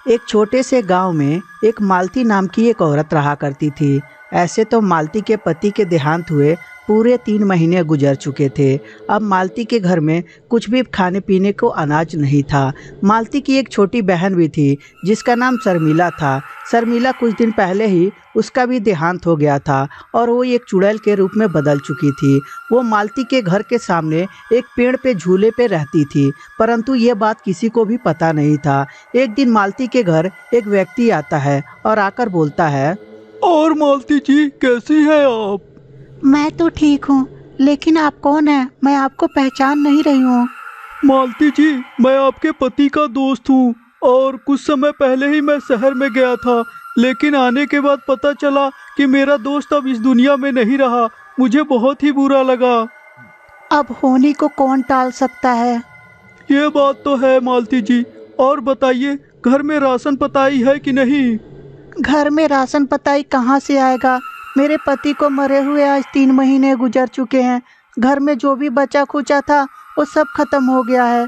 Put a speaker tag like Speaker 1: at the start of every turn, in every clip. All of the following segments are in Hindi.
Speaker 1: एक छोटे से गांव में एक मालती नाम की एक औरत रहा करती थी। ऐसे तो मालती के पति के देहांत हुए पूरे 3 महीने गुजर चुके थे। अब मालती के घर में कुछ भी खाने पीने को अनाज नहीं था। मालती की एक छोटी बहन भी थी जिसका नाम शर्मिला था। शर्मिला कुछ दिन पहले ही उसका भी देहांत हो गया था और वो एक चुड़ैल के रूप में बदल चुकी थी। वो मालती के घर के सामने एक पेड़ पे झूले पे रहती थी, परंतु ये बात किसी को भी पता नहीं था। एक दिन मालती के घर एक व्यक्ति आता है और आकर बोलता है,
Speaker 2: और मालती जी कैसी हैं आप?
Speaker 3: मैं तो ठीक हूँ, लेकिन आप कौन हैं? मैं आपको पहचान नहीं रही हूँ।
Speaker 2: मालती जी, मैं आपके पति का दोस्त हूँ और कुछ समय पहले ही मैं शहर में गया था, लेकिन आने के बाद पता चला कि मेरा दोस्त अब इस दुनिया में नहीं रहा। मुझे बहुत ही बुरा लगा।
Speaker 3: अब होनी को कौन टाल सकता है।
Speaker 2: ये बात तो है मालती जी। और बताइए, घर में राशन पताई है कि नहीं?
Speaker 3: घर में राशन पताई कहाँ से आएगा? मेरे पति को मरे हुए आज 3 महीने गुजर चुके हैं। घर में जो भी बचा खुचा था वो सब खत्म हो गया है।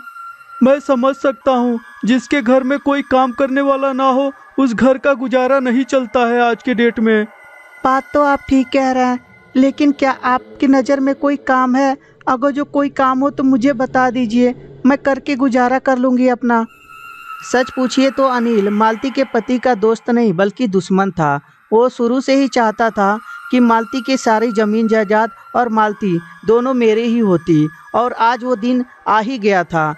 Speaker 2: मैं समझ सकता हूँ, जिसके घर में कोई काम करने वाला ना हो उस घर का गुजारा नहीं चलता है आज के डेट में।
Speaker 3: बात तो आप ठीक कह रहे हैं, लेकिन क्या आपकी नज़र में कोई काम है? अगर जो कोई काम हो तो मुझे बता दीजिए, मैं करके गुजारा कर लूँगी अपना।
Speaker 1: सच पूछिए तो अनिल मालती के पति का दोस्त नहीं बल्कि दुश्मन था। वो शुरू से ही चाहता था कि मालती की सारी जमीन जायदाद और मालती दोनों मेरे ही होती, और आज वो दिन आ ही गया था।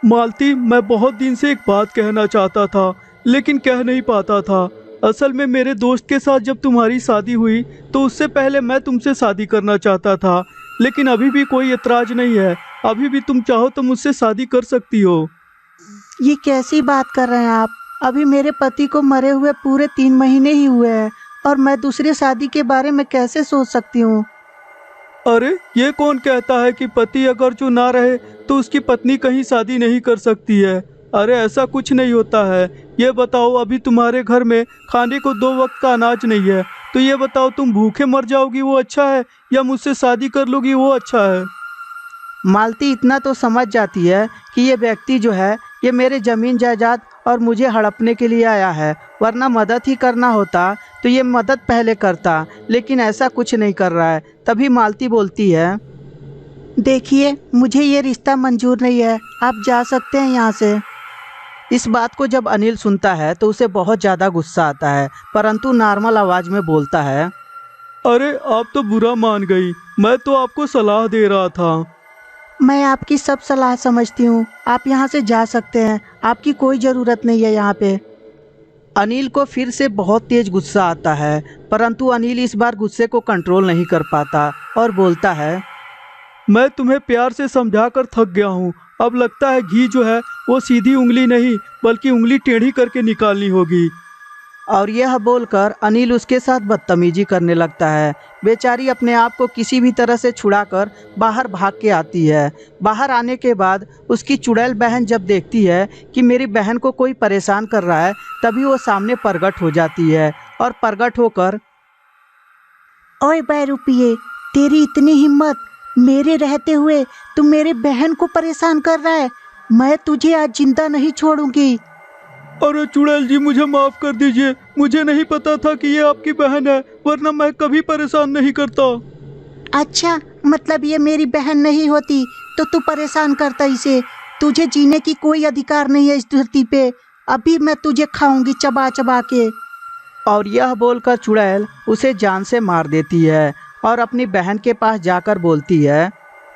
Speaker 2: मालती, मैं बहुत दिन से एक बात कहना चाहता था लेकिन कह नहीं पाता था। असल में मेरे दोस्त के साथ जब तुम्हारी शादी हुई तो उससे पहले मैं तुमसे शादी करना चाहता था, लेकिन अभी भी कोई एतराज नहीं है। अभी भी तुम चाहो तो मुझसे शादी कर सकती हो।
Speaker 3: ये कैसी बात कर रहे हैं आप? अभी मेरे पति को मरे हुए पूरे 3 महीने ही हुए हैं और मैं दूसरी शादी के बारे में कैसे सोच सकती हूँ?
Speaker 2: अरे, ये कौन कहता है कि पति अगर जो ना रहे तो उसकी पत्नी कहीं शादी नहीं कर सकती है? अरे ऐसा कुछ नहीं होता है। ये बताओ, अभी तुम्हारे घर में खाने को 2 वक्त का अनाज नहीं है, तो ये बताओ तुम भूखे मर जाओगी वो अच्छा है या मुझसे शादी कर लोगी वो अच्छा है?
Speaker 1: मालती इतना तो समझ जाती है कि ये व्यक्ति जो है ये मेरे ज़मीन जायदाद और मुझे हड़पने के लिए आया है, वरना मदद ही करना होता तो ये मदद पहले करता, लेकिन ऐसा कुछ नहीं कर रहा है। तभी मालती बोलती है,
Speaker 3: देखिए, मुझे ये रिश्ता मंजूर नहीं है, आप जा सकते हैं यहाँ से।
Speaker 1: इस बात को जब अनिल सुनता है तो उसे बहुत ज़्यादा गुस्सा आता है, परंतु नॉर्मल आवाज़ में बोलता है,
Speaker 2: अरे आप तो बुरा मान गई, मैं तो आपको सलाह दे रहा था।
Speaker 3: मैं आपकी सब सलाह समझती हूँ, आप यहाँ से जा सकते हैं, आपकी कोई ज़रूरत नहीं है यहाँ पे।
Speaker 1: अनिल को फिर से बहुत तेज गुस्सा आता है, परंतु अनिल इस बार गुस्से को कंट्रोल नहीं कर पाता और बोलता है,
Speaker 2: मैं तुम्हें प्यार से समझाकर थक गया हूँ। अब लगता है घी जो है वो सीधी उंगली नहीं बल्कि उंगली टेढ़ी करके निकालनी होगी।
Speaker 1: और यह बोलकर अनिल उसके साथ बदतमीजी करने लगता है। बेचारी अपने आप को किसी भी तरह से छुड़ाकर बाहर भाग के आती है। बाहर आने के बाद उसकी चुड़ैल बहन जब देखती है कि मेरी बहन को कोई परेशान कर रहा है, तभी वो सामने प्रकट हो जाती है और प्रकट होकर,
Speaker 3: ओए बैरूपिये, तेरी इतनी हिम्मत! मेरे रहते हुए तू मेरी बहन को परेशान कर रहा है। मैं तुझे आज जिंदा नहीं छोड़ूंगी।
Speaker 2: अरे चुड़ैल जी, मुझे माफ कर दीजिए, मुझे नहीं पता था कि ये आपकी बहन है, वरना मैं कभी परेशान नहीं करता।
Speaker 3: अच्छा, मतलब ये मेरी बहन नहीं होती तो तू परेशान करता इसे? तुझे जीने की कोई अधिकार नहीं है इस धरती पे। अभी मैं तुझे खाऊंगी चबा चबा के।
Speaker 1: और यह बोलकर चुड़ैल उसे जान से मार देती है और अपनी बहन के पास जाकर बोलती है,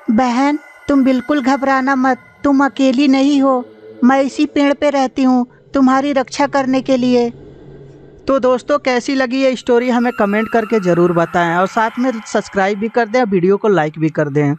Speaker 3: बहन, तुम बिल्कुल घबराना मत, तुम अकेली नहीं हो। मैं इसी पेड़ पे रहती हूँ तुम्हारी रक्षा करने के लिए।
Speaker 1: तो दोस्तों, कैसी लगी ये स्टोरी हमें कमेंट करके ज़रूर बताएं और साथ में सब्सक्राइब भी कर दें और वीडियो को लाइक भी कर दें।